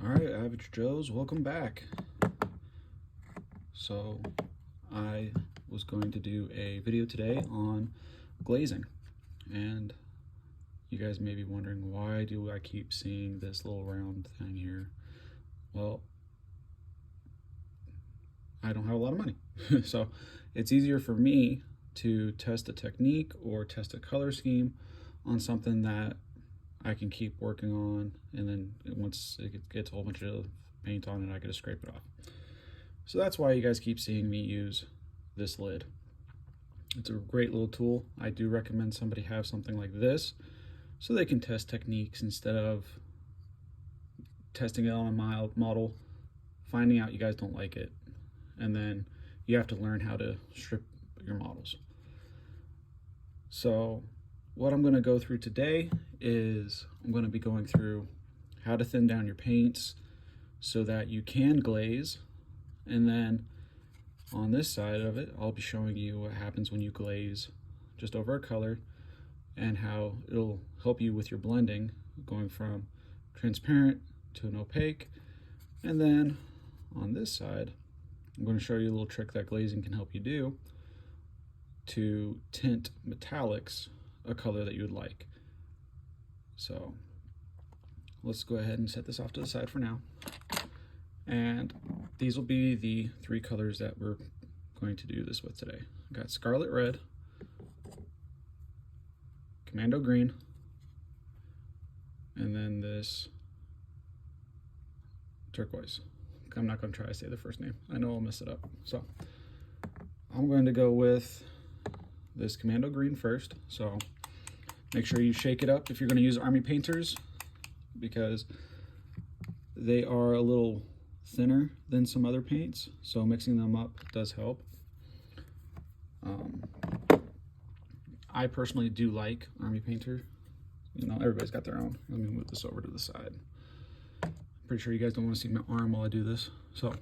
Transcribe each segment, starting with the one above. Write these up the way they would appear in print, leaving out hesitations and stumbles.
Alright, Average Joes, welcome back. So, I was going to do a video today on glazing, and you guys may be wondering, why do I keep seeing this little round thing here? Well, I don't have a lot of money, so it's easier for me to test a technique or test a color scheme on something that I can keep working on, and then once it gets a whole bunch of paint on it, I get to scrape it off. So that's why you guys keep seeing me use this lid. It's a great little tool. I do recommend somebody have something like this so they can test techniques instead of testing it on a mild model, finding out you guys don't like it, and then you have to learn how to strip your models. So what I'm going to go through today is I'm going to be going through how to thin down your paints so that you can glaze, and then on this side of it I'll be showing you what happens when you glaze just over a color and how it'll help you with your blending, going from transparent to an opaque. And then on this side I'm going to show you a little trick that glazing can help you do to tint metallics a color that you would like. So let's go ahead and set this off to the side for now. And these will be the three colors that we're going to do this with today. I've got Scarlet Red, Commando Green, and then this turquoise. I'm not going to try to say the first name. I know I'll mess it up. So I'm going to go with this Commando Green first. So make sure you shake it up if you're going to use Army painters, because they are a little thinner than some other paints, so mixing them up does help. I personally do like Army painter. You know, everybody's got their own. Let me move this over to the side. Pretty sure you guys don't want to see my arm while I do this. So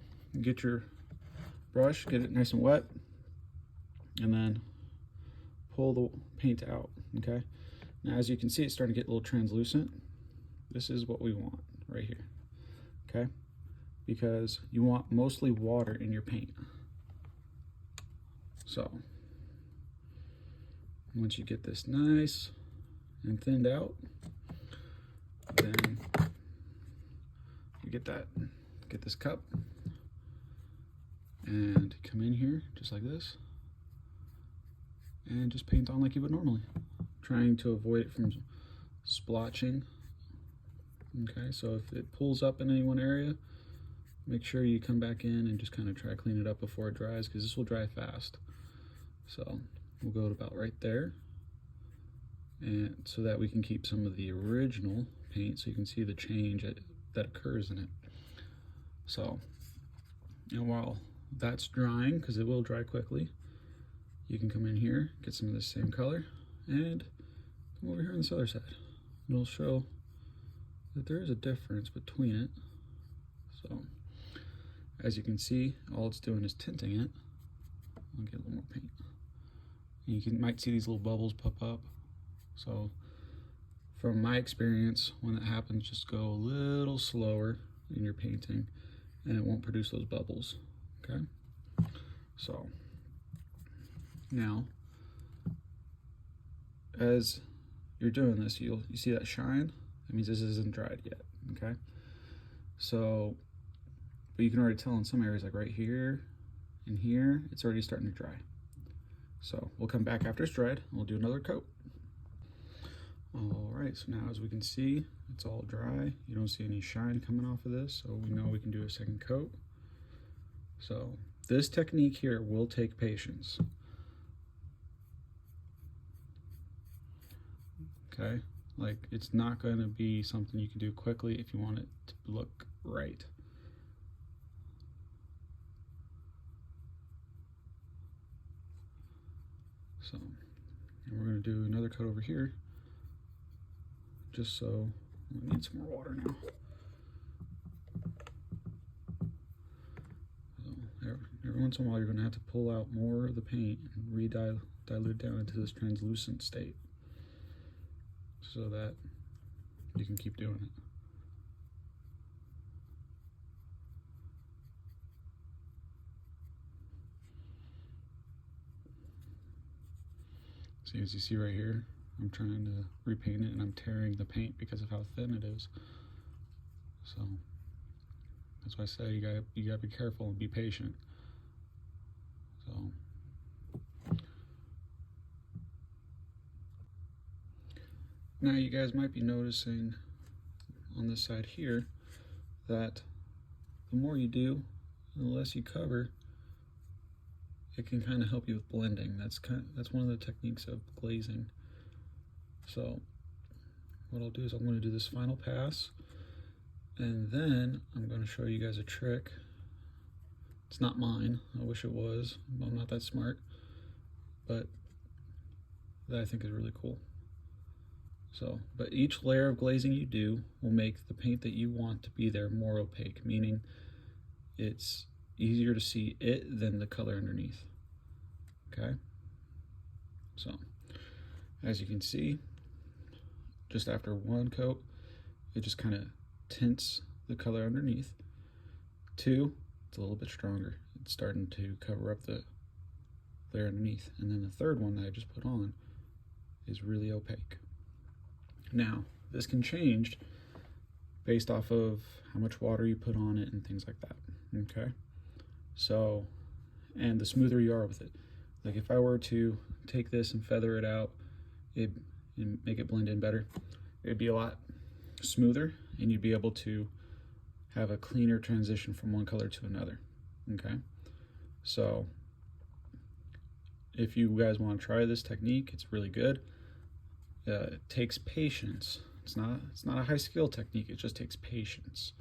get your brush, get it nice and wet, and then pull the paint out. Okay, now as you can see, it's starting to get a little translucent. This is what we want right here. Okay, because you want mostly water in your paint. So once you get this nice and thinned out, then you get this cup and come in here just like this and just paint on like you would normally, trying to avoid it from splotching. Okay, so if it pulls up in any one area, make sure you come back in and just kind of try to clean it up before it dries, because this will dry fast. So we'll go to about right there, and so that we can keep some of the original paint so you can see the change that occurs in it. So, and while that's drying, because it will dry quickly, you can come in here, get some of this same color, and come over here on this other side. And it'll show that there is a difference between it. So as you can see, all it's doing is tinting it. I'll get a little more paint. And you might see these little bubbles pop up. So from my experience, when that happens, just go a little slower in your painting and it won't produce those bubbles. Okay, so now as you're doing this, you see that shine? That means this isn't dried yet. Okay, so but you can already tell in some areas, like right here and here, it's already starting to dry. So we'll come back after it's dried and we'll do another coat. All right, so now as we can see, it's all dry. You don't see any shine coming off of this, so we know we can do a second coat. So this technique here will take patience. Okay, like it's not going to be something you can do quickly if you want it to look right. So, and we're going to do another coat over here, just so we need some more water now. So every once in a while you're going to have to pull out more of the paint and dilute down into this translucent state so that you can keep doing it. See, as you see right here, I'm trying to repaint it and I'm tearing the paint because of how thin it is. So that's why I say you gotta be careful and be patient. So now you guys might be noticing on this side here that the more you do, the less you cover, it can kind of help you with blending. That's one of the techniques of glazing. So what I'll do is I'm going to do this final pass, and then I'm going to show you guys a trick. It's not mine. I wish it was. I'm not that smart, but that I think is really cool. So, but each layer of glazing you do will make the paint that you want to be there more opaque, meaning it's easier to see it than the color underneath. Okay? So, as you can see, just after one coat, it just kind of tints the color underneath. Two, it's a little bit stronger. It's starting to cover up the layer underneath. And then the third one that I just put on is really opaque. Now, this can change based off of how much water you put on it and things like that, okay? So, and the smoother you are with it. Like if I were to take this and feather it out and make it blend in better, it'd be a lot smoother and you'd be able to have a cleaner transition from one color to another, okay? So, if you guys want to try this technique, it's really good. It takes patience. It's not a high skill technique. It just takes patience,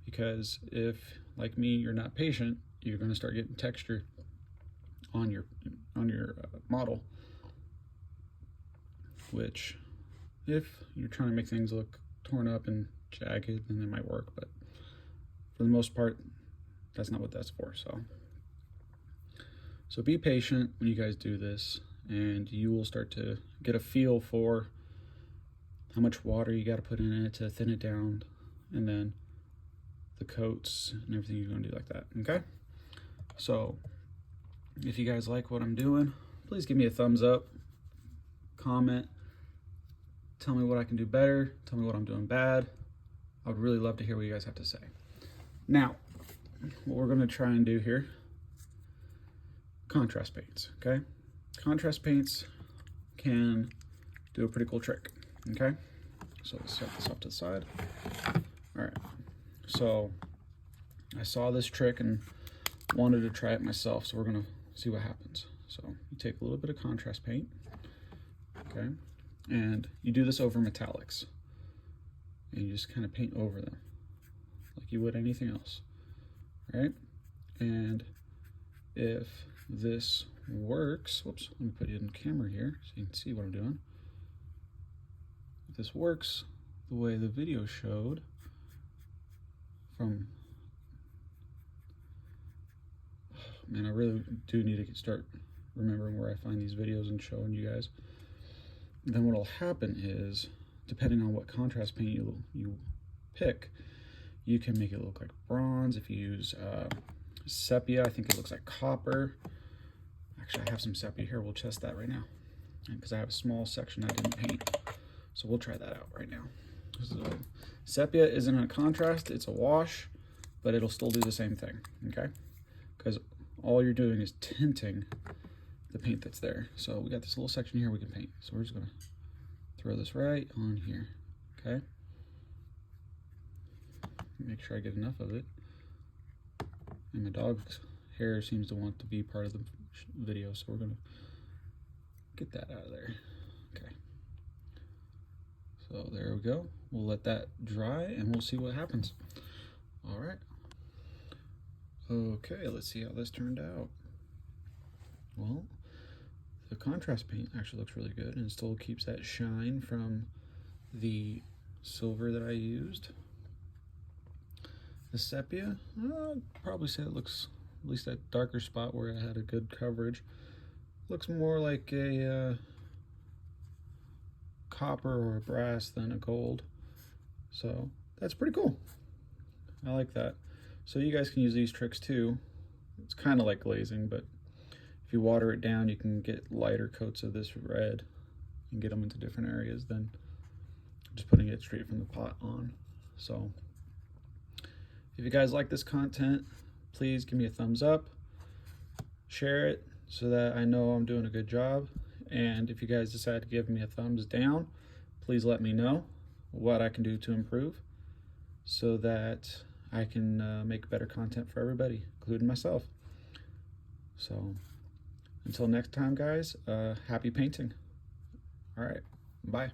because if, like me, you're not patient, you're going to start getting texture on your model, which, if you're trying to make things look torn up and jagged, then it might work, but for the most part, that's not what that's for. So be patient when you guys do this, and you will start to get a feel for how much water you got to put in it to thin it down, and then the coats and everything you're going to do like that, okay? So if you guys like what I'm doing, please give me a thumbs up, comment, tell me what I can do better, tell me what I'm doing bad. I would really love to hear what you guys have to say. Now, what we're going to try and do here, contrast paints, okay? Contrast paints can do a pretty cool trick, okay? So let's set this off to the side. All right, so I saw this trick and wanted to try it myself, so we're gonna see what happens. So you take a little bit of contrast paint, okay? And you do this over metallics. And you just kind of paint over them like you would anything else, right? And if this works, whoops, let me put it in camera here so you can see what I'm doing. If this works the way the video showed from, man, I really do need to start remembering where I find these videos and showing you guys. Then what'll happen is, depending on what contrast paint you pick, you can make it look like bronze. If you use sepia, I think it looks like copper. Actually, I have some sepia here. We'll test that right now, because I have a small section I didn't paint. So we'll try that out right now. So sepia isn't a contrast, it's a wash, but it'll still do the same thing, okay? Because all you're doing is tinting the paint that's there. So we got this little section here we can paint. So we're just gonna throw this right on here, okay? Make sure I get enough of it. And my dog's hair seems to want to be part of the video, so we're gonna get that out of there. Okay. So there we go. We'll let that dry and we'll see what happens. All right. Okay, let's see how this turned out. Well, the contrast paint actually looks really good, and it still keeps that shine from the silver that I used. The sepia, I'd probably say it looks, at least that darker spot where I had a good coverage, looks more like a copper or a brass than a gold. So that's pretty cool. I like that. So you guys can use these tricks too. It's kind of like glazing, but if you water it down, you can get lighter coats of this red and get them into different areas than just putting it straight from the pot on. So if you guys like this content, please give me a thumbs up, share it so that I know I'm doing a good job. And if you guys decide to give me a thumbs down, please let me know what I can do to improve so that I can make better content for everybody, including myself. So until next time, guys, happy painting. All right, bye.